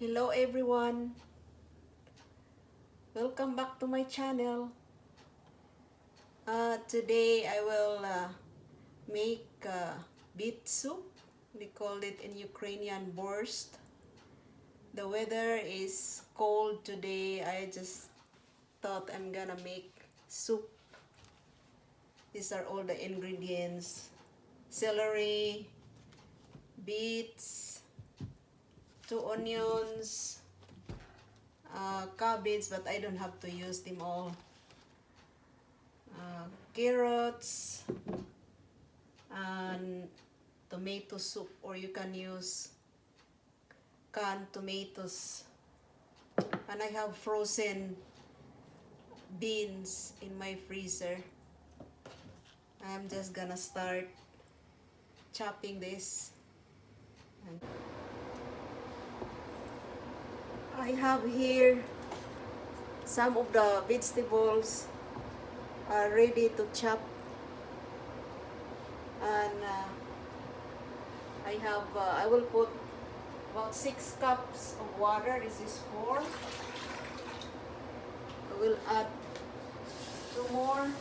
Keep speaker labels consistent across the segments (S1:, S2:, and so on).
S1: Hello everyone, welcome back to my channel. Today I will make beet soup. We call it in Ukrainian Borscht. The weather is cold today. I just thought I'm gonna make soup. These are all the ingredients: celery, beets, 2 onions, cabbage, but I don't have to use them all. Carrots and tomato soup, or you can use canned tomatoes. And I have frozen beans in my freezer. I'm just gonna start chopping this. I have here some of the vegetables are ready to chop, and I will put about 6 cups of water. This is 4. I will add 2 more.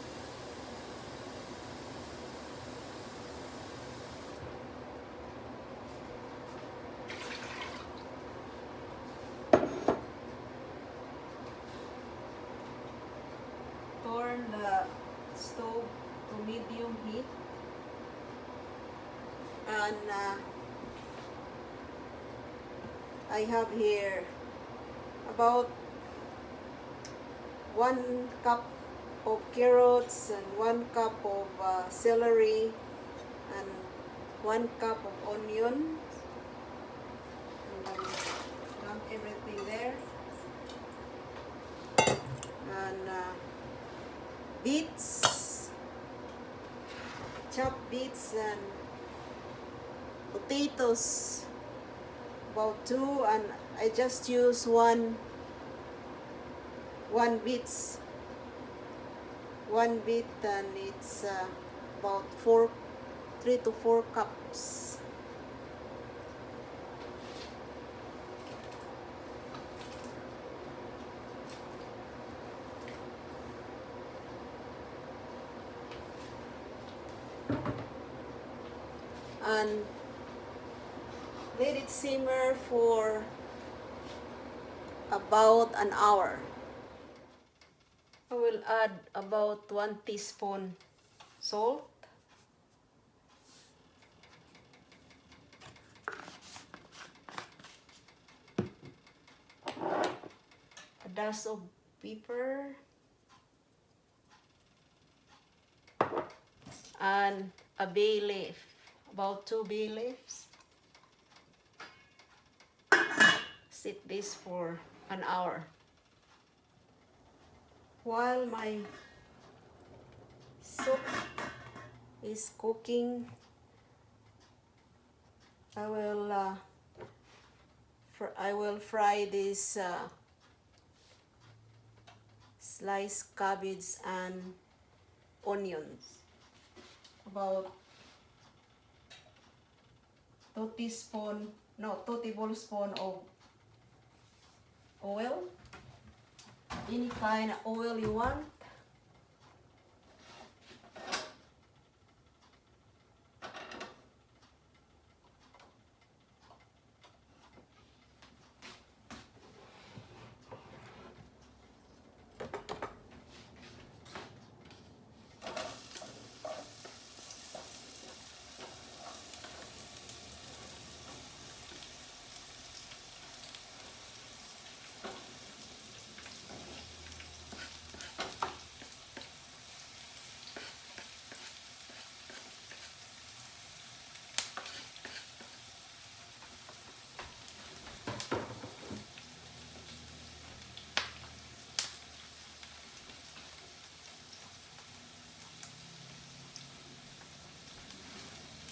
S1: Turn the stove to medium heat, and I have here about 1 cup of carrots and 1 cup of celery and 1 cup of onion. Dump everything there, and beets, chopped beets, and potatoes, about 2, and I just use one beets, 1 beet, and it's about 3 to 4 cups. And let it simmer for about an hour. I will add about 1 teaspoon salt, a dash of pepper, and a bay leaf, about 2 bay leaves. Sit this for an hour. While my soup is cooking, I will fry this sliced cabbage and onions. About 2 tablespoons of oil, any kind of oil you want.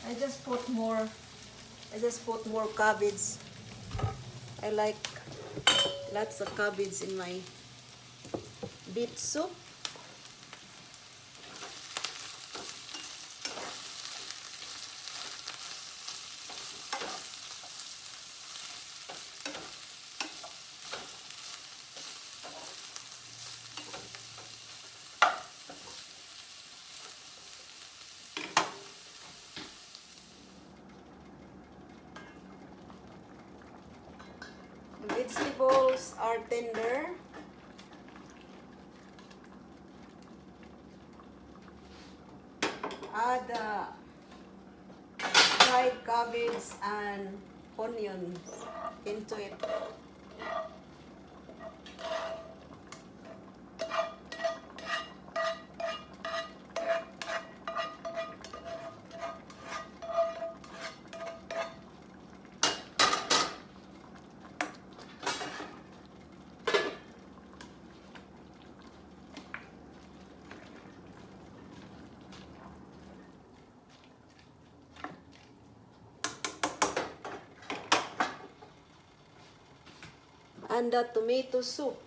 S1: I just put more cabbage. I like lots of cabbage in my beet soup. vegetables are tender. Add fried cabbage and onions into it. And the tomato soup.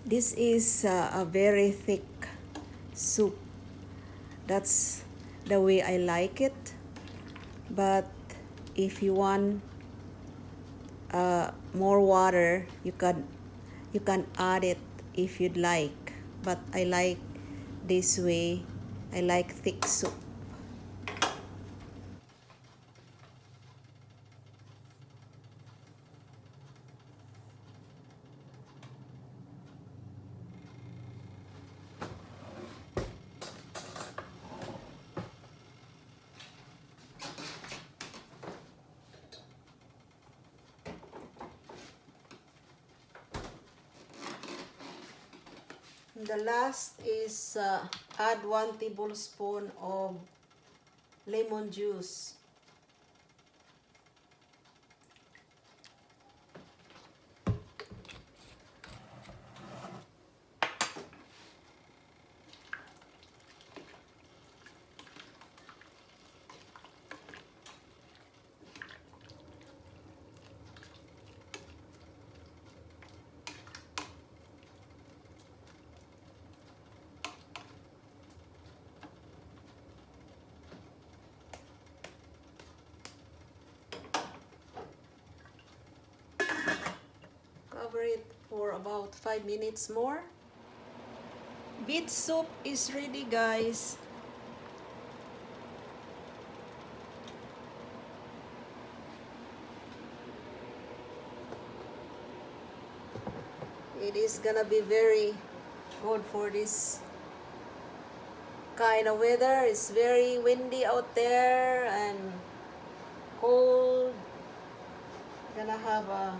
S1: This is a very thick soup. That's the way I like it. But if you want more water, you can add it if you'd like. But I like this way. I like thick soup. The last is add 1 tablespoon of lemon juice. Cover it for about 5 minutes more. Beet soup is ready, guys. It is gonna be very good for this kind of weather. It's very windy out there and cold. Gonna have a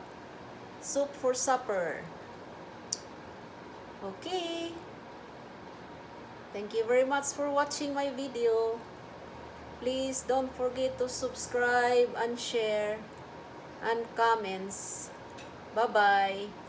S1: soup for supper. Okay. Thank you very much for watching my video. Please don't forget to subscribe and share and comments. Bye-bye.